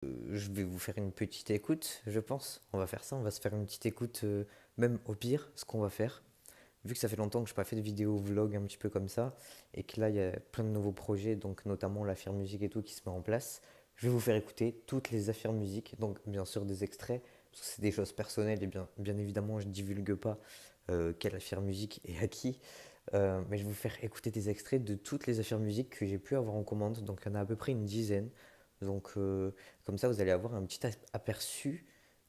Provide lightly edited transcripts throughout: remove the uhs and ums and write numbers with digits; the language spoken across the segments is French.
Je vais vous faire une petite écoute, je pense. On va faire ça, on va se faire une petite écoute, même au pire, ce qu'on va faire. Vu que ça fait longtemps que je n'ai pas fait de vidéo vlog un petit peu comme ça, et que là il y a plein de nouveaux projets, donc notamment l'affaire musique et tout qui se met en place, je vais vous faire écouter toutes les affaires musique, donc bien sûr des extraits, parce que c'est des choses personnelles et bien évidemment je ne divulgue pas quelle affaire musique et à qui, mais je vais vous faire écouter des extraits de toutes les affaires musique que j'ai pu avoir en commande, donc il y en a à peu près une dizaine. Donc comme ça vous allez avoir un petit aperçu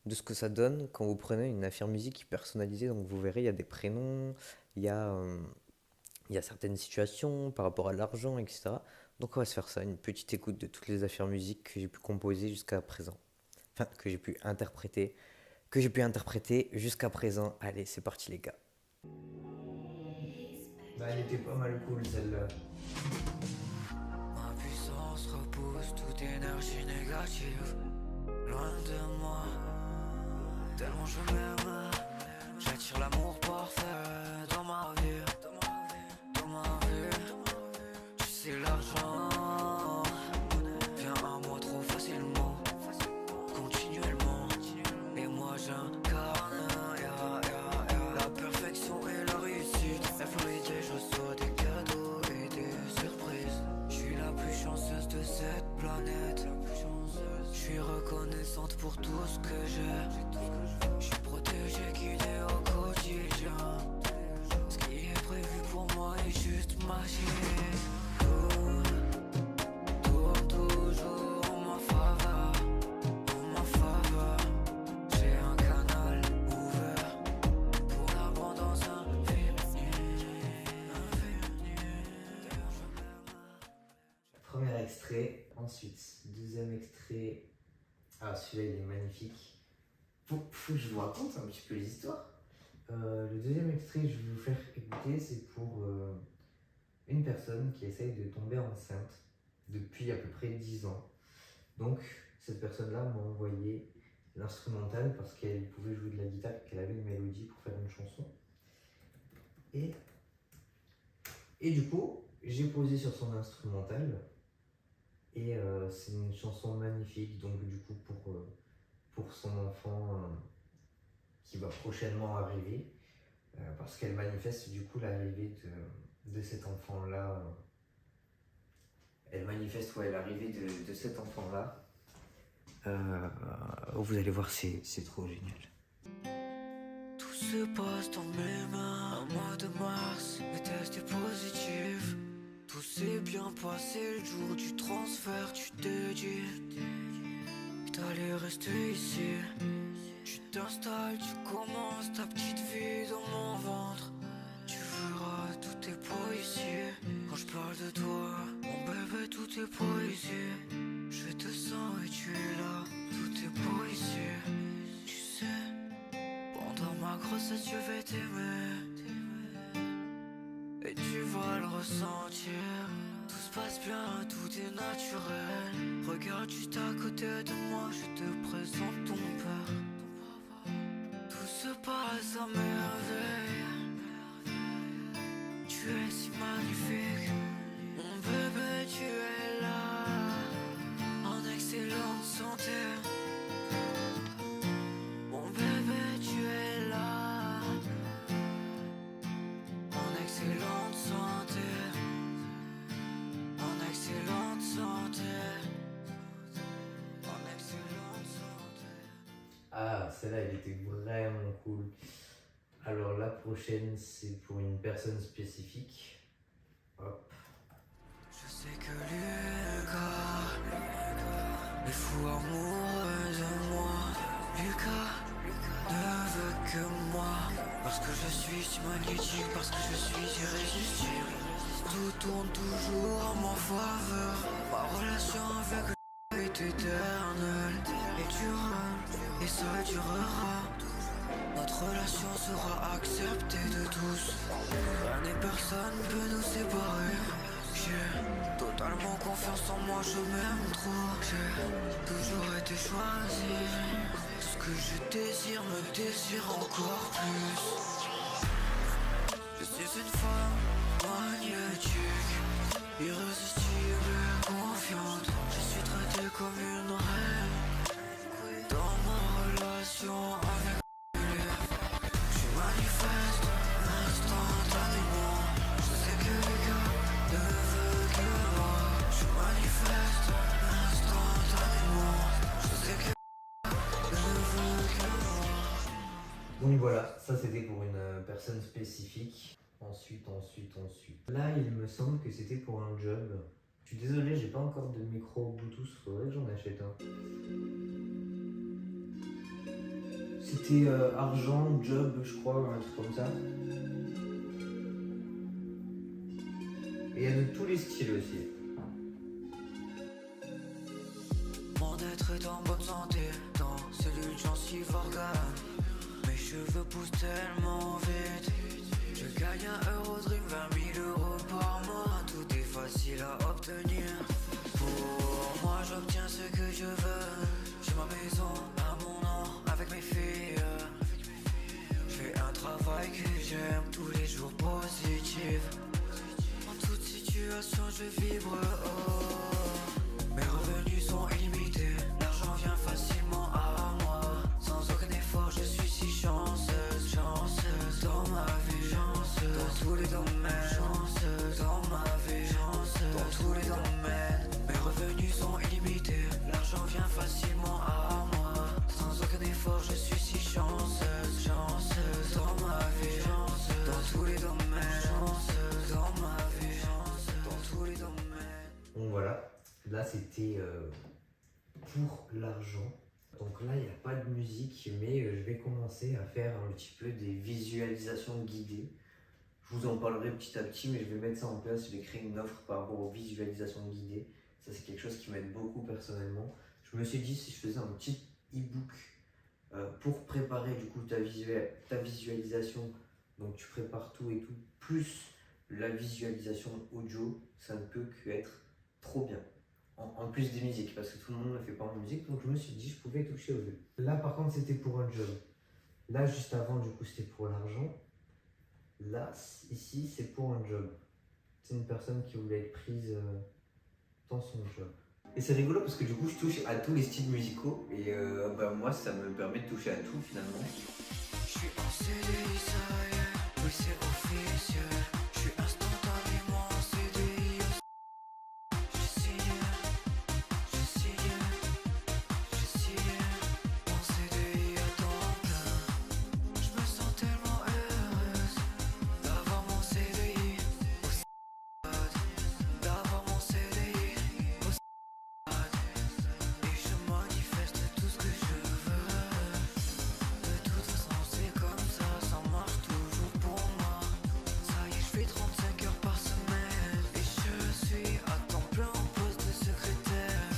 de ce que ça donne quand vous prenez une affaire musique personnalisée. Donc vous verrez, il y a des prénoms, il y a, euh, il y a certaines situations par rapport à l'argent, etc. Donc on va se faire ça, une petite écoute de toutes les affaires musique que j'ai pu composer jusqu'à présent. Enfin, que j'ai pu interpréter jusqu'à présent. Allez, c'est parti les gars. Bah, elle était pas mal cool celle-là. Ma puissance repousse toute énergie négative. Loin de moi, tellement je m'aime. J'attire l'amour parfait dans ma vie. Dans ma vie, tu sais l'argent vient à moi trop facilement, continuellement. Et moi j'incarne la perfection et la réussite. La fluidité, je reçois des cadeaux et des surprises. Je suis la plus chanceuse de cette planète. Je suis reconnaissante pour tout ce que j'ai. Je suis protégé, guidé au quotidien. Ce qui est prévu pour moi est juste magique. Tout tourne toujours en ma faveur. En ma faveur. J'ai un canal ouvert pour l'abondance infinie. Premier extrait, ensuite, deuxième extrait. Ah, celui-là il est magnifique. Faut que je vous raconte un petit peu les histoires. Le deuxième extrait que je vais vous faire écouter, c'est pour une personne qui essaye de tomber enceinte depuis à peu près 10 ans. Donc, cette personne-là m'a envoyé l'instrumental parce qu'elle pouvait jouer de la guitare et qu'elle avait une mélodie pour faire une chanson. Et du coup, j'ai posé sur son instrumental. Et c'est une chanson magnifique, donc du coup pour son enfant qui va prochainement arriver, parce qu'elle manifeste du coup l'arrivée de cet enfant-là. Elle manifeste l'arrivée de cet enfant-là. Vous allez voir, c'est trop génial. Tout se passe dans mes mains. Un mois de mars, mes tests étaient positifs. Tout s'est bien passé le jour du transfert. Tu t'es dit que t'allais rester ici. Tu t'installes, tu commences ta petite vie dans mon ventre. Tu verras, tout est beau ici. Quand je parle de toi, mon bébé, tout est beau ici. Je te sens et tu es là. Tout est beau ici. Tu sais, pendant ma grossesse, je vais t'aimer. Et tu vas le ressentir. Tout se passe bien, tout est naturel. Regarde juste à côté de moi, je te présente ton père. Tout se passe à merveille. Tu es si magnifique. Mon bébé, tu es là, en excellente santé. Mon bébé, tu es là, en excellente santé. En excellente santé. En excellente santé. Ah, celle-là, elle était vraiment cool. Alors la prochaine, c'est pour une personne spécifique. Hop. Je sais que Lucas est fou amoureux de moi. Lucas ne veut que moi. Parce que je suis si magnétique, parce que je suis irrésistible. Tout tourne toujours en ma faveur. Ma relation avec lui est éternelle et durable, et ça durera. Notre relation sera acceptée de tous. Rien et personne ne peut nous séparer. J'ai totalement confiance en moi, je m'aime trop. J'ai toujours été choisi. Tout ce que je désire me désire encore plus. Je suis une femme magnétique, irrésistible et confiante. Je suis traité comme une reine. Donc voilà, ça c'était pour une personne spécifique. Ensuite. Là, il me semble que c'était pour un job. Je suis désolé, j'ai pas encore de micro Bluetooth, faudrait que j'en achète un. C'était argent, job, je crois, un truc comme ça. Et il y a de tous les styles aussi. Mon être est en bonne santé, dans cellules, gencives, organes. Mes cheveux poussent tellement vite. Je gagne 1 euro dream, 20 000 euros par mois. Tout est facile à obtenir. Pour moi, j'obtiens ce que je veux. J'ai ma maison à mon nom, avec mes filles. Je fais un travail que j'aime, tous les jours positif. En toute situation, je vibre haut. Mes revenus sont illimités, l'argent vient facilement à moi. Sans aucun effort, je suis si chanceuse, chanceuse dans ma vie, chanceuse dans tous les domaines, chanceuse dans ma vie, chanceuse dans tous les domaines. Mes revenus sont illimités, l'argent vient facilement à moi. Sans aucun effort, je suis si chanceuse, chanceuse dans ma vie, chanceuse dans tous les domaines, chanceuse dans ma vie, chanceuse dans tous les domaines. Donc voilà, là c'était pour l'argent. Donc là, il n'y a pas de musique, mais je vais commencer à faire un petit peu des visualisations guidées. Je vous en parlerai petit à petit, mais je vais mettre ça en place. Je vais créer une offre par rapport aux visualisations guidées. Ça, c'est quelque chose qui m'aide beaucoup personnellement. Je me suis dit, si je faisais un petit e-book pour préparer du coup ta visualisation, donc tu prépares tout et tout, plus la visualisation audio, ça ne peut qu'être trop bien. En plus des musiques, parce que tout le monde ne fait pas en musique, donc je me suis dit je pouvais toucher aux deux. Là par contre c'était pour un job. Là juste avant du coup c'était pour l'argent. Là ici c'est pour un job. C'est une personne qui voulait être prise dans son job. Et c'est rigolo parce que du coup je touche à tous les styles musicaux et moi ça me permet de toucher à tout finalement. Je suis en CDI, ça y est, oui c'est officiel. Je suis instantanément en CDI. J'ai signé mon CDI à temps plein. Je me sens tellement heureuse d'avoir mon CDI au stade, d'avoir mon CDI au stade. Et je manifeste tout ce que je veux. De toute façon c'est comme ça marche toujours pour moi. Ça y est, je fais 35 heures par semaine et je suis à temps plein en poste de secrétaire.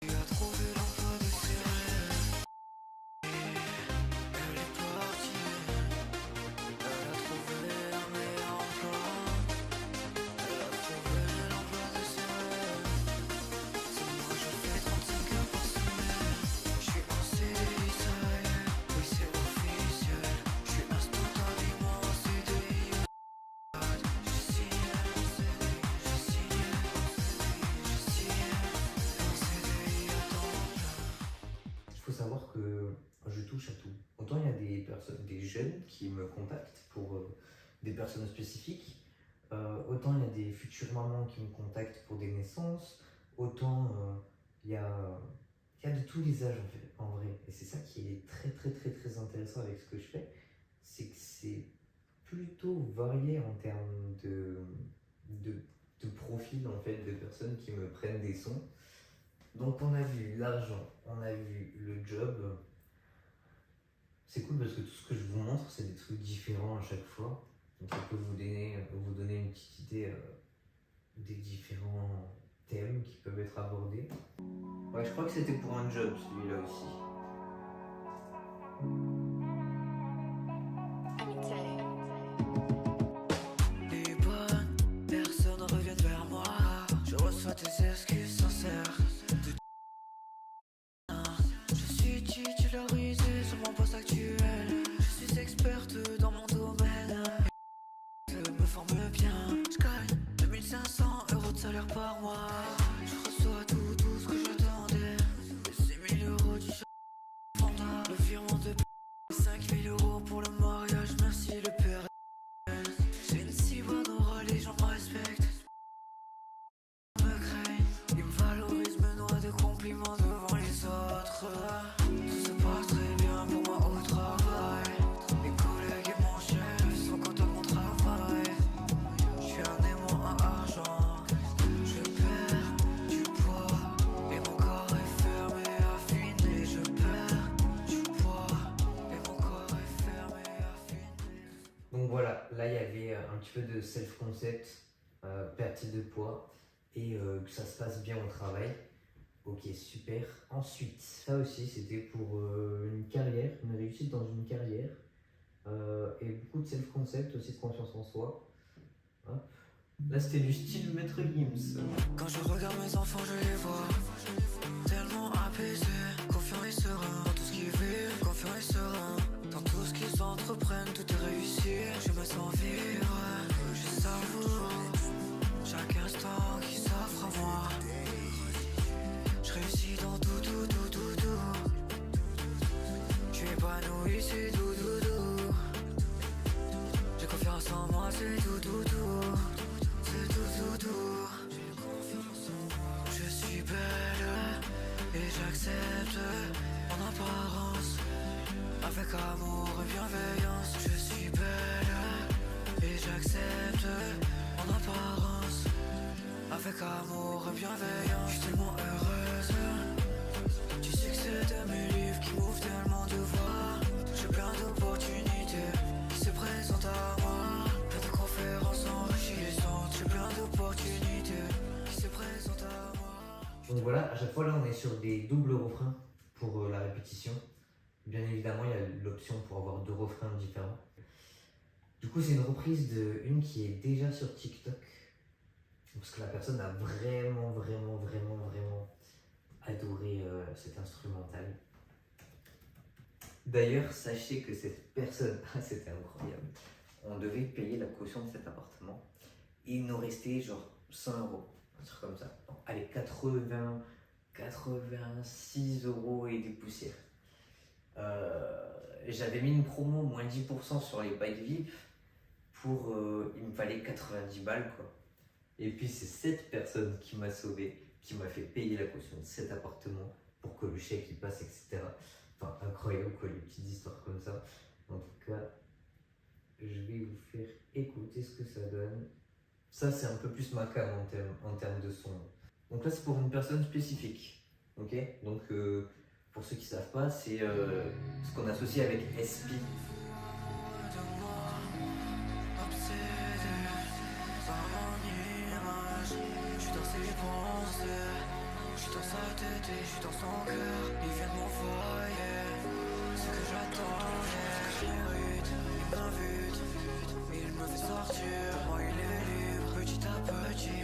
Tu as trouvé l'emploi de ses rêves. Elle est partie, elle a trouvé un meilleur emploi. Elle a trouvé l'emploi de ses rêves. C'est moi, je fais 35 heures par semaine. Je suis en CDI, ça y est, oui c'est officiel. Je suis instantanément en CDI. J'ai signé mon CDI mon CDI à temps plein. Il faut savoir que je touche à tout. Autant il y a des personnes, des jeunes qui me contactent pour des personnes spécifiques, autant il y a des futures mamans qui me contactent pour des naissances, autant il y a de tous les âges en fait, en vrai. Et c'est ça qui est très intéressant avec ce que je fais, c'est que c'est plutôt varié en termes de profil en fait, de personnes qui me prennent des sons. Donc on a vu l'argent, on a vu le job. C'est cool parce que tout ce que je vous montre, c'est des trucs différents à chaque fois. Donc ça peut vous donner une petite idée des différents thèmes qui peuvent être abordés. Ouais, je crois que c'était pour un job celui-là aussi. Les bonnes personnes reviennent vers moi. Je reçois tes excuses sincères. Je suis titularisé sur mon poste actuel. Je suis experte dans mon domaine. Je me forme bien. Je gagne 2500 euros de salaire par mois. Je reçois tout ce que j'attendais. Les 6 000 euros du chômage. Le virement de 5 000 euros pour le mariage. Merci le père. J'ai une si bonne aura, les gens me respectent. Me craignent, ils me valorisent, me noient de compliments devant les autres. Tout se passe très bien pour moi au travail. là, il y avait un petit peu de self-concept, perte de poids et que ça se passe bien au travail. Ok, super. Ensuite, ça aussi, c'était pour une carrière, une réussite dans une carrière. Et beaucoup de self-concept, aussi de confiance en soi. Hop. Là, c'était du style Maître Gims. Quand je regarde mes enfants, je les vois tellement apaisés, confiants et sereins dans tout ce qu'ils vivent, confiants et sereins dans tout ce qu'ils entreprennent, tout est réussi. Je me sens vivre, je savoure chaque instant qui s'offre à moi. Je réussis dans tout, tout, tout, tout, tout. Je suis épanoui, c'est tout, tout, tout. J'ai confiance en moi, c'est tout, tout, tout. C'est tout, tout, tout. J'ai confiance en moi. Je suis belle et j'accepte mon apparence avec amour et bienveillance. Je suis belle et j'accepte mon apparence avec amour et bienveillance. Je suis tellement heureuse du succès de mes livres qui m'ouvrent tellement de voies. J'ai plein d'opportunités qui se présentent à moi. Plein de conférences enrichissantes. J'ai plein d'opportunités qui se présentent à moi. Donc voilà, à chaque fois là, on est sur des doubles refrains pour la répétition. Bien évidemment, il y a l'option pour avoir 2 refrains différents. Du coup, c'est une reprise d'une qui est déjà sur TikTok. Parce que la personne a vraiment adoré cet instrumental. D'ailleurs, sachez que cette personne, c'était incroyable, on devait payer la caution de cet appartement et il nous restait genre 100 euros, un truc comme ça. Non, allez, 86 euros et des poussières. J'avais mis une promo moins 10% sur les bikes VIP pour il me fallait 90 balles quoi. Et puis c'est cette personne qui m'a sauvé, qui m'a fait payer la caution de cet appartement pour que le chèque il passe, etc. Enfin incroyable quoi, les petites histoires comme ça. En tout cas, je vais vous faire écouter ce que ça donne. Ça c'est un peu plus ma cam en termes de son. Donc là c'est pour une personne spécifique. Ok. Donc pour ceux qui savent pas, c'est ce qu'on associe avec SP. Je suis dans sa tête et je suis dans son cœur. Il vient de m'envoyer ce que j'attendais, ce que je mérite. Il m'invite, il me fait sortir. Moi il est libre, petit à petit.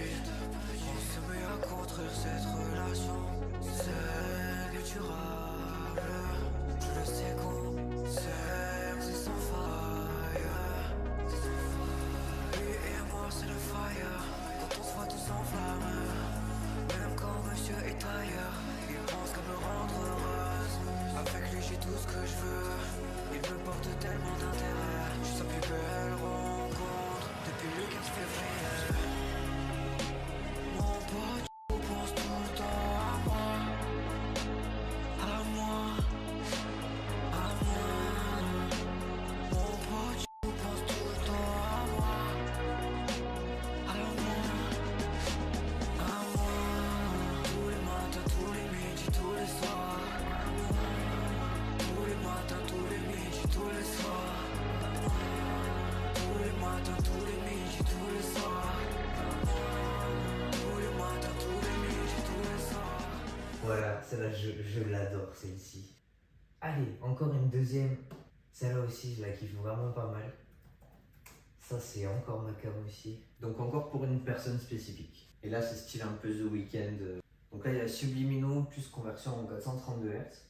On se met à construire cette relation. C'est durable. Je le sais qu'on s'aime, c'est sans faille. Lui et moi c'est le fire. Quand on se voit tous s'enflamme. Même quand monsieur est ailleurs, il pense qu'à me rendre heureuse. Avec lui j'ai tout ce que je veux. Il me porte tellement d'intérêt. Je suis sa plus belle rencontre depuis le 15 février. Mon pote pense tout le temps à moi. À moi. À moi. Mon pote pense tout le temps à moi. À moi. Tous les matins, tous les midis, tous les soirs. Tous les matins, tous les midis, tous les soirs. Tous les matins, tous les midis, tous les soirs. Tous les matins, tous les midis, tous les soirs. Voilà, celle-là je l'adore celle-ci. Allez, encore une deuxième. Celle-là aussi je la kiffe vraiment pas mal. Ça c'est encore ma cam aussi. Donc encore pour une personne spécifique. Et là c'est style un peu The Weeknd. Donc là il y a Subliminaux plus conversion en 432 Hz.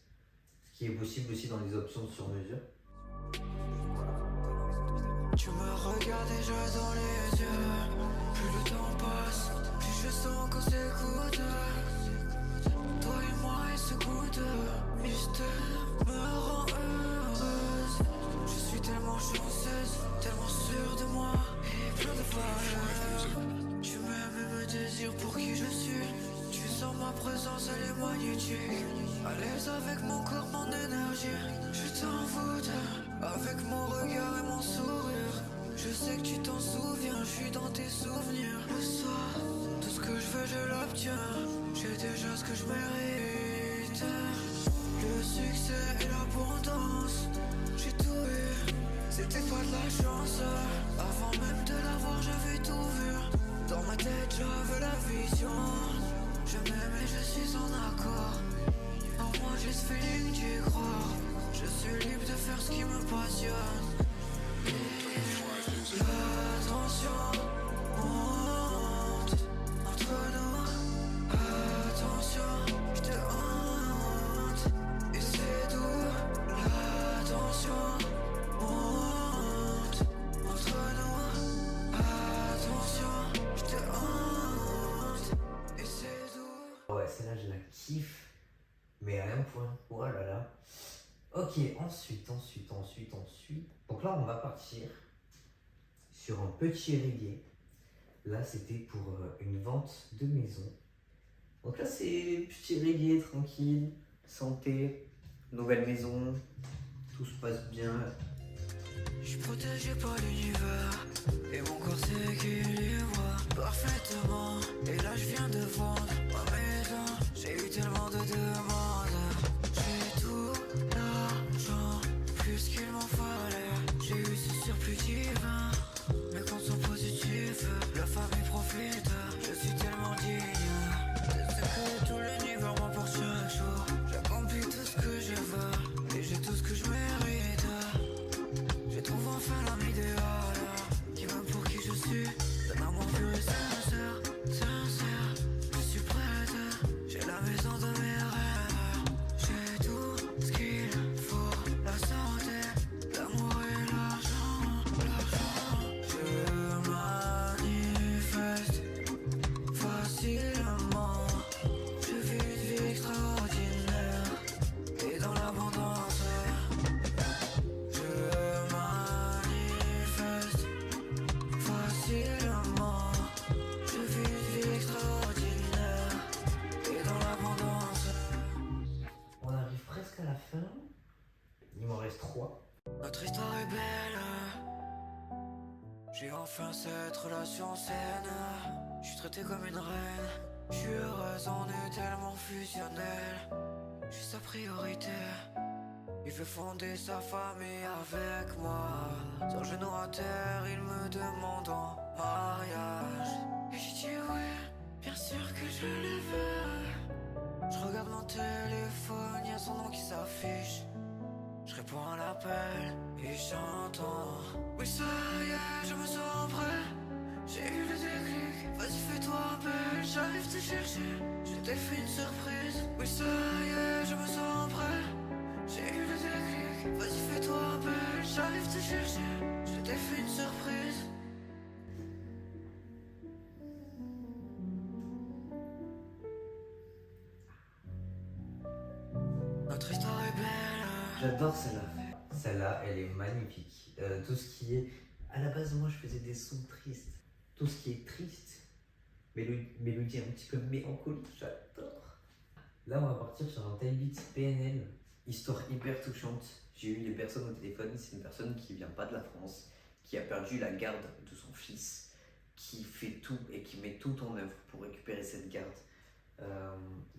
Ce qui est possible aussi dans les options de sur mesure. Tu me regardes déjà dans les yeux. Plus le temps passe, plus je sens qu'on s'écoute. Toi et moi et ce goût de mystère me rend heureuse. Je suis tellement chanceuse, tellement sûre de moi et plein de valeurs. Tu m'aimes et me désires pour qui je suis. Tu sens ma présence, elle est magnétique. À l'aise avec mon corps, mon énergie. Je t'envoûte avec mon regard et mon sourire. Je sais que tu t'en souviens, je suis dans tes souvenirs. Le soir, tout ce que je veux, je l'obtiens. J'ai déjà ce que je mérite. Le succès et l'abondance, j'ai tout eu. C'était pas de la chance. Avant Avant même de l'avoir j'avais tout vu. Dans ma tête j'avais la vision. Je m'aime et je suis en accord. En moi j'ai ce feeling d'y croire. Je suis libre de faire ce qui me passionne. L'attention monte entre nous. Attention, je te hante. Et c'est doux. L'attention monte entre nous. Attention, je te hante. Et c'est doux. Ouais, celle-là, je la kiffe, mais à un point. Oh là là. Ok, ensuite. Donc là, on va partir sur un petit reggae. Là, c'était pour une vente de maison. Donc là, c'est petit reggae, tranquille, santé, nouvelle maison, tout se passe bien. Je suis protégé par l'univers et mon corps s'équilibre parfaitement. Et là je viens de vendre ma maison. J'ai eu tellement de demandes. J'ai tout l'argent, plus qu'il m'en fallait. J'ai eu ce surplus divin. Mes comptes sont positifs, la famille profite. Je suis tellement digne de ce que tout l'univers m'apporte chaque jour. J'accomplis tout ce que je veux et j'ai tout ce que je mérite. Je trouve enfin l'homme idéal qui m'aime pour qui je suis. D'un amour pur et sincère, sincère. Je suis prête, j'ai la maison de mes rêves. J'ai tout ce qu'il faut, la santé, l'amour et l'argent, l'argent. Je manifeste facilement. Je vis une vie extraordinaire et dans l'abondance. Facilement, je vis une vie extraordinaire et dans l'abondance. On arrive presque à la fin. Il m'en reste 3. Notre histoire est belle. J'ai enfin cette relation saine. Je suis traité comme une reine. Je suis heureuse, on est tellement fusionnels. Je suis sa priorité. Il veut fonder sa famille avec moi. Sur genou à terre, il me demande en mariage. Et j'ai dit oui, bien sûr que je le veux. Je regarde mon téléphone, y a son nom qui s'affiche. Je réponds à l'appel et j'entends. Oui ça y est, je me sens prêt. J'ai eu le déclic, vas-y fais-toi belle. J'arrive te chercher, je t'ai fait une surprise. Oui ça y est, je me sens prêt. J'ai eu le déclic, vas-y fais-toi belle. J'arrive te chercher, je t'ai fait une surprise. Notre histoire est belle. J'adore celle-là. Celle-là, elle est magnifique. Tout ce qui est... À la base, moi, je faisais des sons tristes. Tout ce qui est triste, mélodie un petit peu mélancolique, j'adore. Là, on va partir sur un type beat PNL. Histoire hyper touchante. J'ai eu des personnes au téléphone. C'est une personne qui vient pas de la France, qui a perdu la garde de son fils, qui fait tout et qui met tout en œuvre pour récupérer cette garde.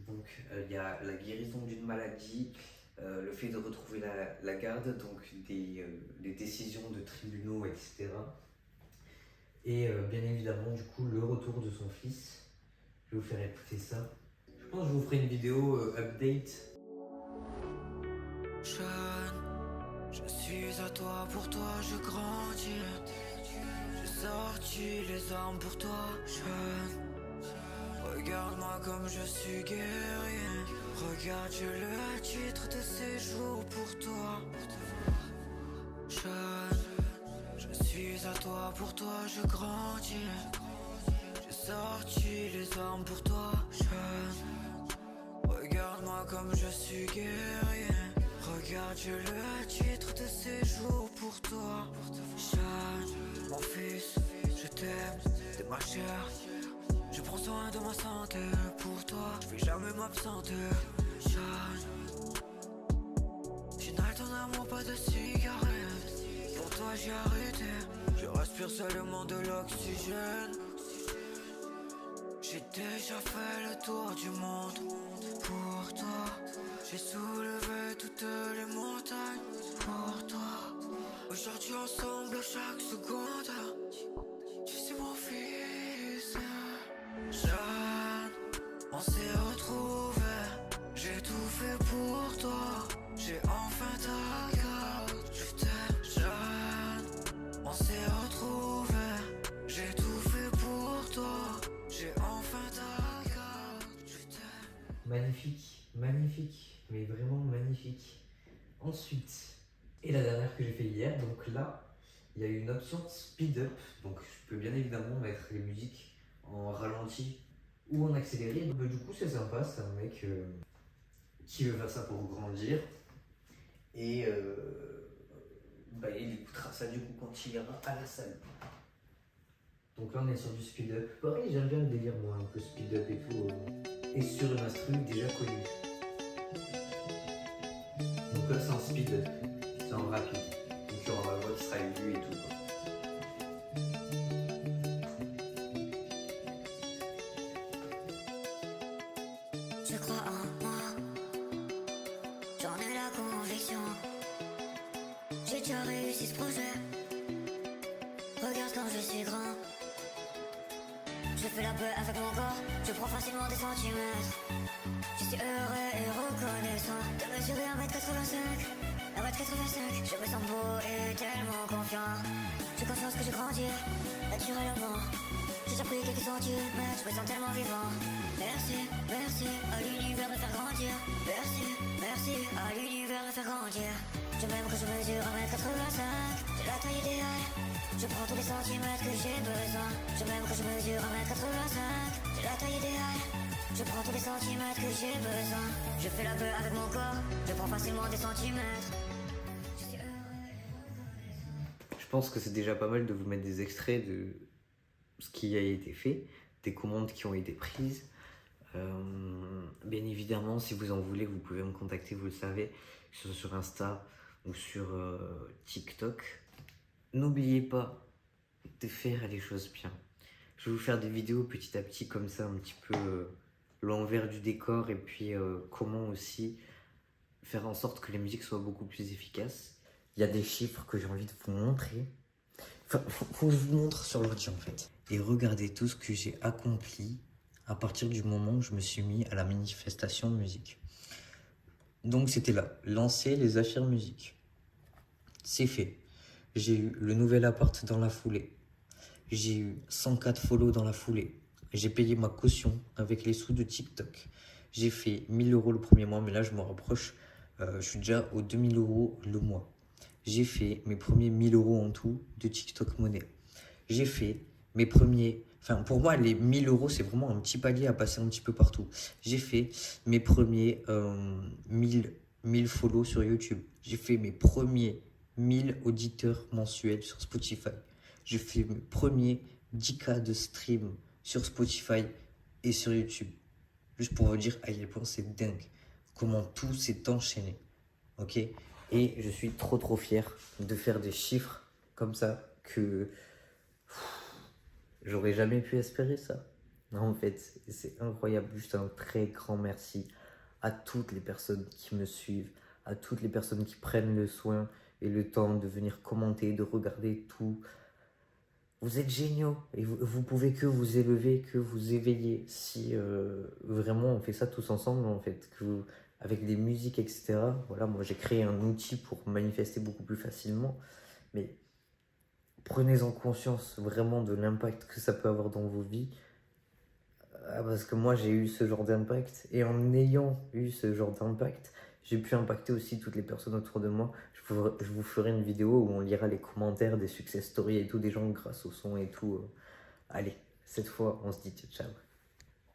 Donc, il y a la guérison d'une maladie, le fait de retrouver la garde, donc des décisions de tribunaux, etc. Et bien évidemment, du coup, le retour de son fils. Je vais vous faire écouter ça. Je pense que je vous ferai une vidéo update. Jeune, je suis à toi, pour toi je grandis. J'ai sorti les armes pour toi, jeune. Regarde-moi comme je suis guerrier. Regarde, j'ai le titre de séjour pour toi. Jeune, je suis à toi, pour toi je grandis. J'ai sorti les armes pour toi, jeune. Regarde-moi comme je suis guerrier. Regarde, j'ai le titre de séjour pour toi. Jeune, mon fils, je t'aime, t'es ma chair. Je prends soin de ma santé pour toi, je vais jamais m'absenter. Jeune, j'inhale ton amour, pas de cigarette. Pour toi j'ai arrêté, je respire seulement de l'oxygène. J'ai déjà fait le tour du monde pour toi. J'ai soulevé toutes les montagnes pour toi. Aujourd'hui ensemble chaque seconde. pour toi. J'ai enfin ta carte. Je t'aime jeune, on s'est retrouvés. J'ai tout fait pour toi. J'ai enfin ta carte. Je t'aime. Magnifique, magnifique, mais vraiment magnifique. Ensuite, et la dernière que j'ai fait hier, donc là, il y a une option speed up, donc je peux bien évidemment mettre les musiques en ralenti ou en accéléré. Donc, du coup, c'est sympa, c'est un mec qui veut faire ça pour grandir et il écoutera ça du coup quand il ira à la salle. Donc là, on est sur du speed up. Pareil, j'aime bien le délire, moi, un peu speed up et tout. Et sur une instru déjà connue. Donc là, c'est en speed up, c'est en rapide. Donc il y aura ma voix qui sera élevée et tout, quoi. Je crois en moi, j'en ai la conviction. J'ai déjà réussi ce projet. Regarde quand je suis grand. Je fais la paix avec mon corps, je prends facilement des centimètres. Je suis heureux et reconnaissant de mesurer 1m85. 1m85, je me sens beau et tellement confiant. J'ai conscience que je grandis naturellement. J'ai déjà pris quelques centimètres, je me sens tellement vivant. Merci, merci à l'univers de me faire grandir. Merci, merci à l'univers de me faire grandir. Je m'aime quand je mesure 1m85, j'ai la taille idéale. Je prends tous les centimètres que j'ai besoin. Je m'aime quand je mesure 1m85, j'ai la taille idéale. Je prends tous les centimètres que j'ai besoin. Je fais la paix avec mon corps, je prends facilement des centimètres. Je suis heureux et reconnaissant. Je pense que c'est déjà pas mal de vous mettre des extraits de ce qui a été fait, des commandes qui ont été prises. Bien évidemment, si vous en voulez, vous pouvez me contacter, vous le savez, que ce soit sur Insta ou sur TikTok. N'oubliez pas de faire les choses bien. Je vais vous faire des vidéos petit à petit comme ça, un petit peu l'envers du décor et puis comment aussi faire en sorte que les musiques soient beaucoup plus efficaces. Il y a des chiffres que j'ai envie de vous montrer. Enfin, faut que je vous montre sur l'ordi en fait. Et regardez tout ce que j'ai accompli à partir du moment où je me suis mis à la manifestation de musique. Donc c'était là, lancer les affaires musique. C'est fait. J'ai eu le nouvel appart dans la foulée. J'ai eu 104 follow dans la foulée. J'ai payé ma caution avec les sous de TikTok. J'ai fait 1000 € le premier mois, mais là je me rapproche. Je suis déjà aux 2000 € le mois. J'ai fait mes premiers 1000 € en tout de TikTok Money. J'ai fait mes premiers... Enfin, pour moi, les 1000 €, c'est vraiment un petit palier à passer un petit peu partout. J'ai fait mes premiers 1000 follow sur YouTube. J'ai fait mes premiers 1000 auditeurs mensuels sur Spotify. J'ai fait mes premiers 10K de stream sur Spotify et sur YouTube. Juste pour vous dire à quel point c'est dingue. Comment tout s'est enchaîné. Ok ? Et je suis trop fier de faire des chiffres comme ça que j'aurais jamais pu espérer ça. En fait, c'est incroyable. Juste un très grand merci à toutes les personnes qui me suivent, à toutes les personnes qui prennent le soin et le temps de venir commenter, de regarder tout. Vous êtes géniaux et vous pouvez que vous élever, que vous éveiller. Si vraiment on fait ça tous ensemble, en fait, avec des musiques, etc. Voilà, moi j'ai créé un outil pour manifester beaucoup plus facilement. Mais prenez-en conscience vraiment de l'impact que ça peut avoir dans vos vies. Parce que moi j'ai eu ce genre d'impact. Et en ayant eu ce genre d'impact, j'ai pu impacter aussi toutes les personnes autour de moi. Je vous ferai une vidéo où on lira les commentaires des success stories et tout, des gens grâce au son et tout. Allez, cette fois on se dit ciao.